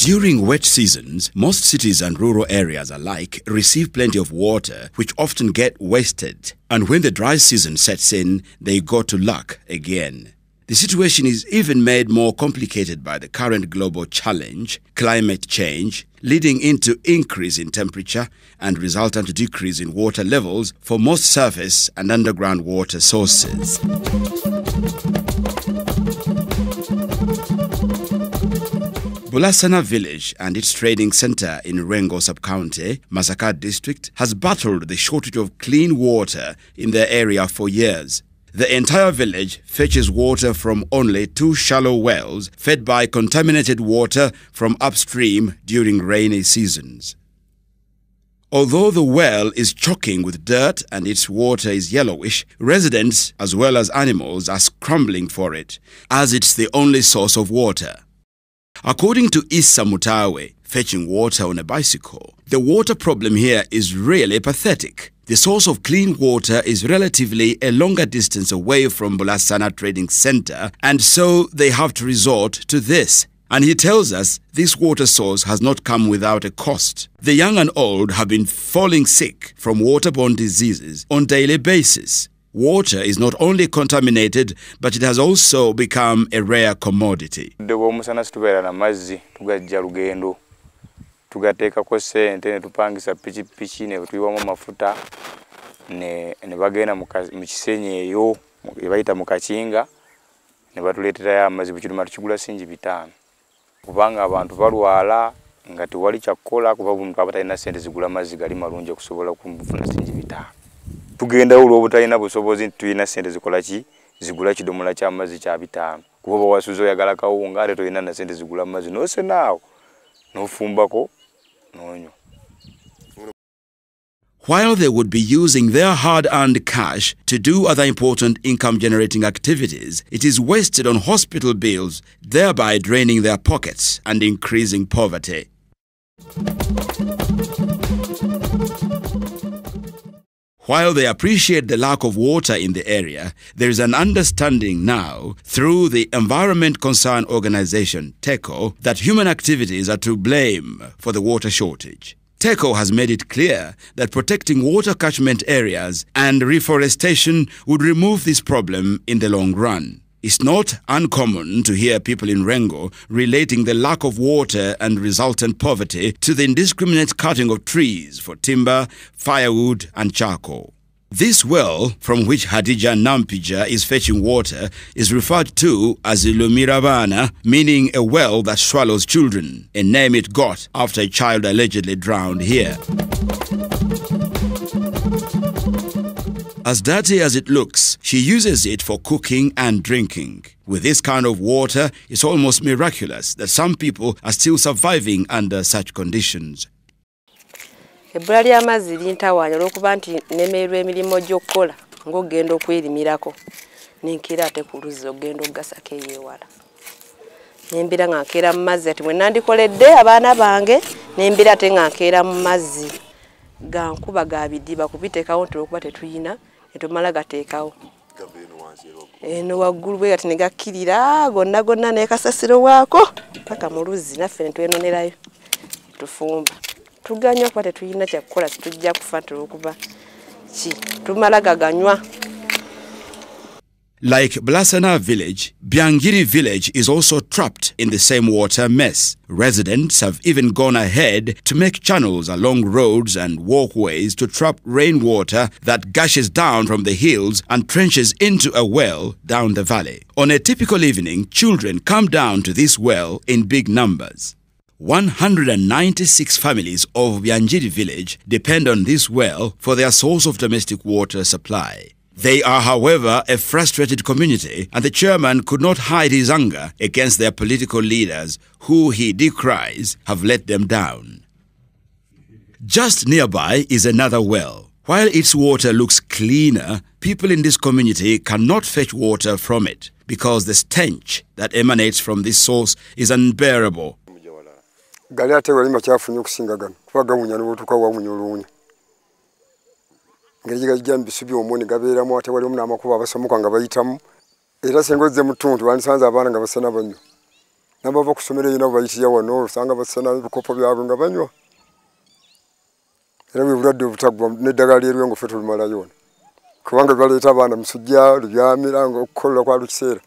During wet seasons, most cities and rural areas alike receive plenty of water, which often get wasted. And when the dry season sets in, they go to lack again. The situation is even made more complicated by the current global challenge, climate change, leading into increase in temperature and resultant decrease in water levels for most surface and underground water sources. Bulasana village and its trading center in Rengo sub-county, Masaka district, has battled the shortage of clean water in their area for years. The entire village fetches water from only 2 shallow wells fed by contaminated water from upstream during rainy seasons. Although the well is choking with dirt and its water is yellowish, residents as well as animals are scrambling for it, as it's the only source of water. According to Issa Mutawe, fetching water on a bicycle, the water problem here is really pathetic. The source of clean water is relatively a longer distance away from Bulasana Trading Center, and so they have to resort to this. And he tells us this water source has not come without a cost. The young and old have been falling sick from waterborne diseases on a daily basis. Water is not only contaminated, but it has also become a rare commodity. Tugateka ko sente ne tupangisa pichi ne tuyiwamu mafuta ne bagenda mu kisenye eyo bayita mu kakinga ne batuleetera amazzi bukiruma tukigula sinji 5 kubanga abantu balwala nga tewali kyakola kuba omuntu abatalina sente zigula amazzi gali malungi okusobola kufuna sinji 5 tugenda olwo obutalina busobozi tuyina sente zikola ki zigula kidomola kya amazzi kya 5 kuba wasuzo yagala kawunga ate tuyina na sente zigula amazzi nose naawo nofumbako. While they would be using their hard-earned cash to do other important income-generating activities, it is wasted on hospital bills, thereby draining their pockets and increasing poverty. While they appreciate the lack of water in the area, there is an understanding now through the Environment Concern Organization, TECO, that human activities are to blame for the water shortage. TECO has made it clear that protecting water catchment areas and reforestation would remove this problem in the long run. It's not uncommon to hear people in Rengo relating the lack of water and resultant poverty to the indiscriminate cutting of trees for timber, firewood and charcoal. This well, from which Hadija Nampija is fetching water, is referred to as Ilumirabana, meaning a well that swallows children, a name it got after a child allegedly drowned here. As dirty as it looks, she uses it for cooking and drinking. With this kind of water, it's almost miraculous that some people are still surviving under such conditions. Ebbula ly'amazzi lintawanya olw'okuba nti nemerwa emirimu gy'okkola ng'ogenda okwerimirako nenkera ate ku luzzi ogenda ogasako eyeewala. Nembira nga nkeera mu mazzi ati bwe nandikoledde abaana bange nembira ate nga nkeera mu mazzi ga nkuba ga bidiba kubiteekawo nti olw'okuba tetuyina ne tumala gateekawo. Eno waggulu bwe gati ne gakkirira gonna n'ekasasiro waako paka mu luzzi naffe ne twenonerayo tufumba. Tuganya okuba tetuyina kyakukola tujja kufa olw'okuba ki tumala gaganywa. Like Bulasana village, Byangiri village is also trapped in the same water mess. Residents have even gone ahead to make channels along roads and walkways to trap rainwater that gushes down from the hills and trenches into a well down the valley. On a typical evening, children come down to this well in big numbers. 196 families of Byangiri village depend on this well for their source of domestic water supply. They are, however, a frustrated community, and the chairman could not hide his anger against their political leaders, who he decries have let them down. Just nearby is another well. While its water looks cleaner, people in this community cannot fetch water from it because the stench that emanates from this source is unbearable. Ngeri jambi subi omoni gabera mu atawali omuna makuba abasomuka nga bayitamu era sengoze mutuntu wansanza abana nga basana banyo n'abava kusomera ino bayitira wano osanga basana ebikopo byabwe nga banywa era bwe bulwadde obutagwa n'eddagala ly'erwengo ffe tulumalayo wano kubanga baleeta abaana musujja lubyamira nga okukolera kwa lukiseera.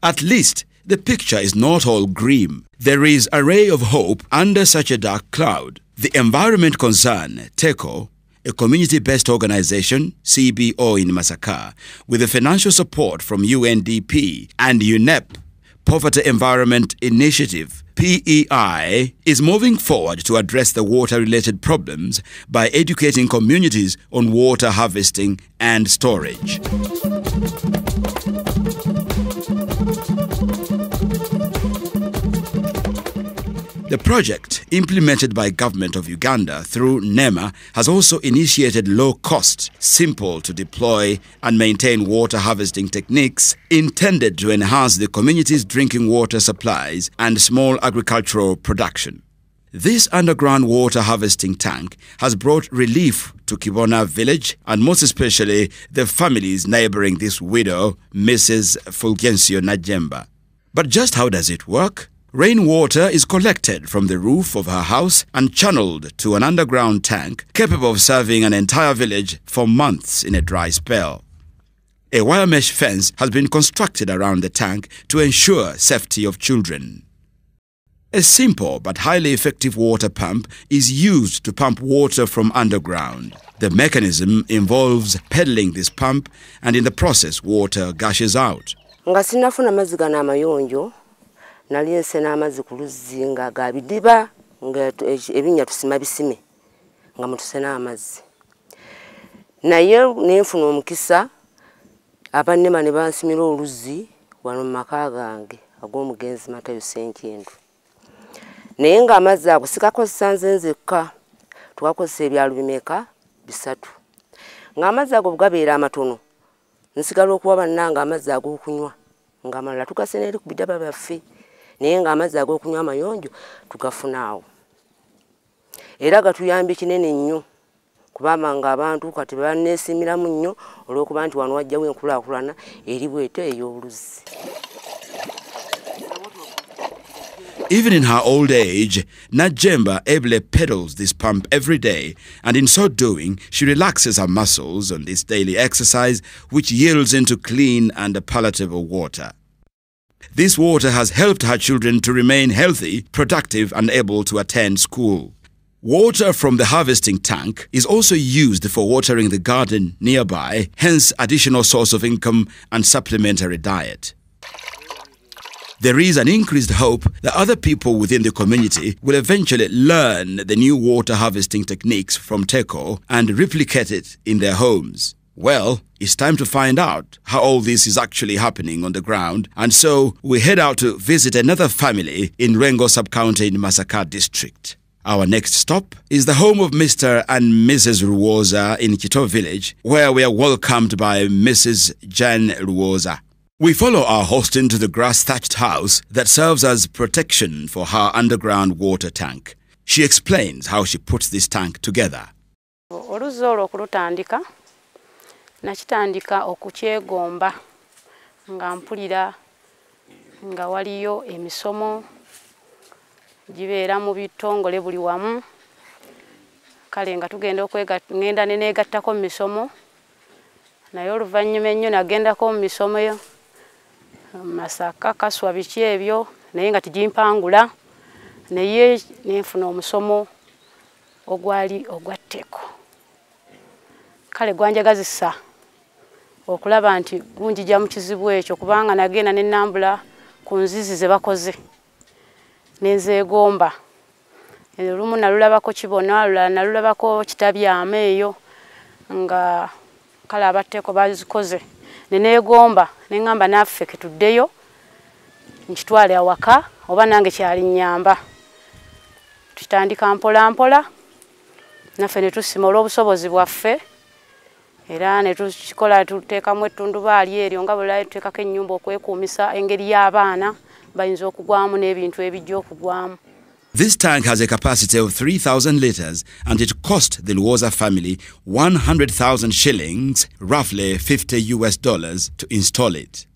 At least the picture is not all grim. There is a ray of hope under such a dark cloud. The environment concern, TECO, a community-based organization, CBO in Masaka, with the financial support from UNDP and UNEP, Poverty Environment Initiative, PEI, is moving forward to address the water-related problems by educating communities on water harvesting and storage. The project, implemented by government of Uganda through NEMA, has also initiated low-cost, simple-to-deploy and maintain water harvesting techniques intended to enhance the community's drinking water supplies and small agricultural production. This underground water harvesting tank has brought relief to Kibona village and most especially the families neighboring this widow, Mrs. Fulgencio Najemba. But just how does it work? Rainwater is collected from the roof of her house and channeled to an underground tank capable of serving an entire village for months in a dry spell. A wire mesh fence has been constructed around the tank to ensure safety of children. A simple but highly effective water pump is used to pump water from underground. The mechanism involves pedaling this pump and in the process water gushes out. Nali ensena amazzi ku luzzi nga ga bidiba nga ebinnya tusima bisime nga mutusena amazzi. Naye nenfuna omukisa abannema ne bansimira oluzzi wano mu maka gange ag'omugenzi Matayo Senkindu. Naye nga amazzi ago sikakozesa nze nzekka, tukakozesa ebyalo bimeka bisatu. Nga amazzi ago gabeera amatono, nsigala okuwa bannange amazzi ag'okunywa nga amalala tugasena eri ku bidaba byaffe. Naye nga amazzi ag'okunywa amayonjo tugafuna awo. Era gatuyambye kinene nnyo kubanga nga abantu kati banneesimiramu nnyo olw'okuba nti wano wajjawo enkulaakulana eri bw'etyo ey'oluzzi. Even in her old age, Najemba ably pedals this pump every day, and in so doing, she relaxes her muscles on this daily exercise, which yields into clean and palatable water. This water has helped her children to remain healthy, productive, and able to attend school. Water from the harvesting tank is also used for watering the garden nearby, hence additional source of income and supplementary diet. There is an increased hope that other people within the community will eventually learn the new water harvesting techniques from TECO and replicate it in their homes. Well, it's time to find out how all this is actually happening on the ground, and so we head out to visit another family in Rengo sub-county in Masaka district. Our next stop is the home of Mr. and Mrs. Ruwoza in Kito village, where we are welcomed by Mrs. Jan Ruwoza. We follow our host into the grass-thatched house that serves as protection for her underground water tank. She explains how she puts this tank together. Nakitandika okukyegomba nga mpulira nga waliyo emisomo gibeera mu bitongole buli wamu kale nga tugenda ngenda neneegattako mu misomo naye oluvannyuma ennyo nagendako mu misomo yo Masaka Kaswa biki ebyo naye nga tigimpangula naye nenfuna omusomo ogwali ogwa TECO kale gwanjagazisa okulaba nti gunjija mu kizibu ekyo kubanga nagenda n'ennambula ku nzizi ze bakoze nenzeegomba olumu nalulabako kibona nalulabako kitabyama eyo nga kale abatteko bazikoze neneegomba neŋŋamba naffe ketuddeyo nkitwale awaka oba nange kyali nnyamba tutandika mpola mpola naffe ne tusima olw'obusobozi bwaffe era ne tukikola tuteekamu ettundubaali eryo nga bwe tuteekako ennyumba okwekuumisa engeri y'abaana bayinza okugwamu n'ebintu ebijja okugwamu. This tank has a capacity of 3,000 litres and it cost the Luwoza family 100,000 shillings, roughly $50 to install it.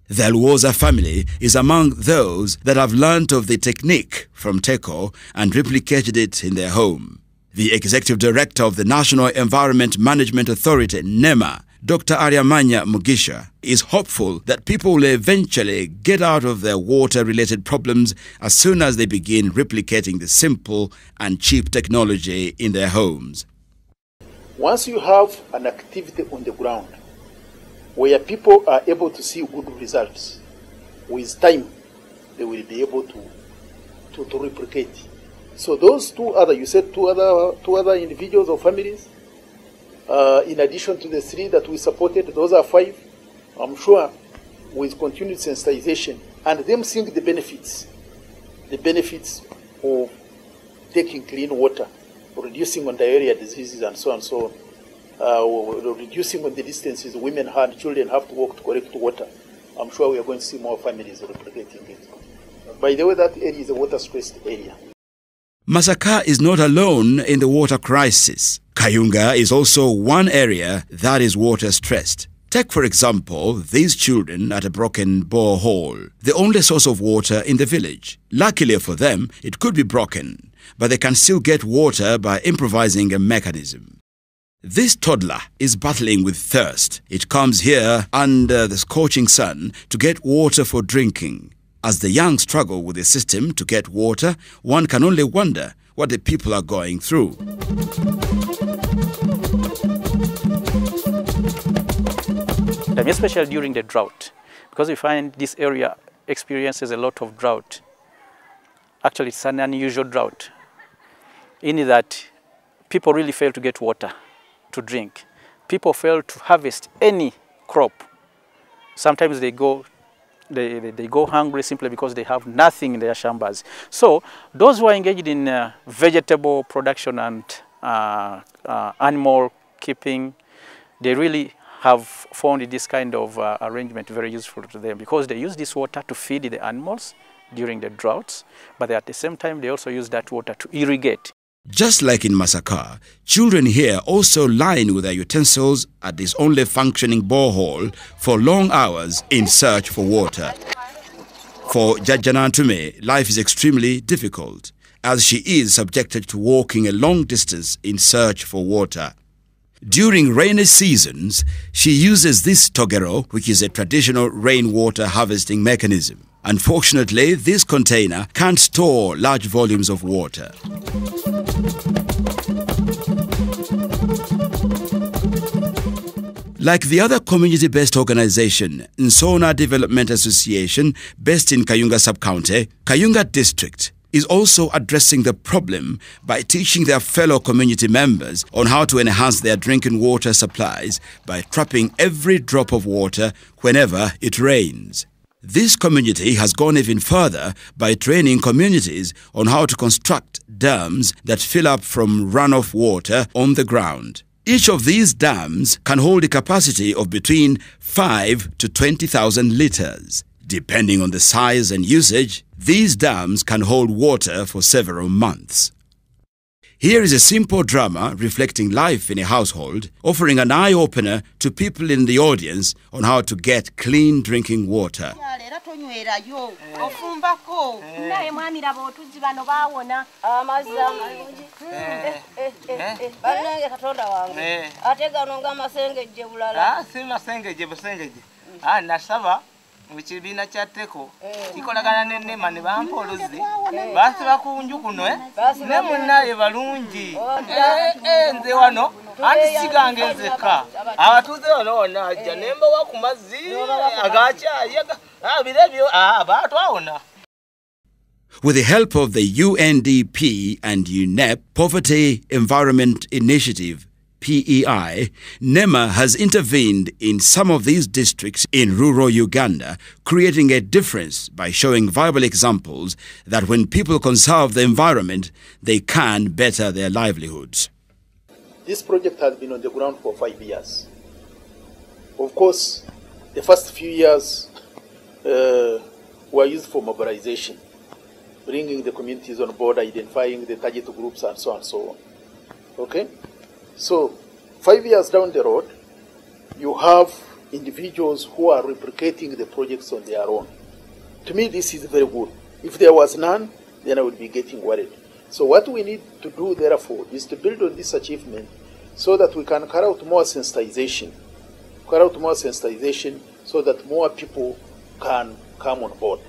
The Alwoza family is among those that have learnt of the technique from Teko and replicated it in their home. The Executive Director of the National Environment Management Authority, NEMA, Dr. Aryamanya Mugisha, is hopeful that people will eventually get out of their water-related problems as soon as they begin replicating the simple and cheap technology in their homes. Once you have an activity on the ground where people are able to see good results, with time they will be able to replicate. So those two other individuals or families, in addition to the 3 that we supported, those are 5. I'm sure with continued sensitization and them seeing the benefits of taking clean water, reducing on diarrhea diseases and so on, reducing on the distances women and children have to walk to collect water. I'm sure we are going to see more families replicating it. By the way, that area is a water-stressed area. Masaka is not alone in the water crisis. Kayunga is also one area that is water-stressed. Take, for example, these children at a broken borehole, the only source of water in the village. Luckily for them, it could be broken, but they can still get water by improvising a mechanism. This toddler is battling with thirst. It comes here under the scorching sun to get water for drinking. As the young struggle with the system to get water, one can only wonder what the people are going through. Especially during the drought, because we find this area experiences a lot of drought. Actually, it's an unusual drought, in that people really fail to get water to drink. People fail to harvest any crop. Sometimes they go hungry simply because they have nothing in their shambas. So those who are engaged in vegetable production and animal keeping, they really have found this kind of arrangement very useful to them, because they use this water to feed the animals during the droughts, but at the same time they also use that water to irrigate. Just like in Masaka, children here also line with their utensils at this only functioning borehole for long hours in search for water. For Jajanantume, life is extremely difficult, as she is subjected to walking a long distance in search for water. During rainy seasons, she uses this togero, which is a traditional rainwater harvesting mechanism. Unfortunately, this container can't store large volumes of water. Like the other community-based organization, Nsona Development Association, based in Kayunga Sub-County, Kayunga District is also addressing the problem by teaching their fellow community members on how to enhance their drinking water supplies by trapping every drop of water whenever it rains. This community has gone even further by training communities on how to construct dams that fill up from runoff water on the ground. Each of these dams can hold a capacity of between 5 to 20,000 litres. Depending on the size and usage, these dams can hold water for several months. Here is a simple drama reflecting life in a household, offering an eye-opener to people in the audience on how to get clean drinking water. Mukibiina kya Teko kikolagana n'ennema ne bampolozi basiba ku nju kuno ne munnaye balungi nze wano anti sigange nzeka abatuuze wano wonna ajja ne mbawa ku mazzi agakyayi birebyo baatwawona. With the help of the UNDP and UNEP Poverty Environment Initiative, PEI, NEMA has intervened in some of these districts in rural Uganda, creating a difference by showing viable examples that when people conserve the environment, they can better their livelihoods. This project has been on the ground for 5 years. Of course, the first few years were used for mobilization, bringing the communities on board, identifying the target groups and so on and so on. Okay? So, 5 years down the road, you have individuals who are replicating the projects on their own. To me, this is very good. If there was none, then I would be getting worried. So what we need to do, therefore, is to build on this achievement so that we can carry out more sensitization, so that more people can come on board.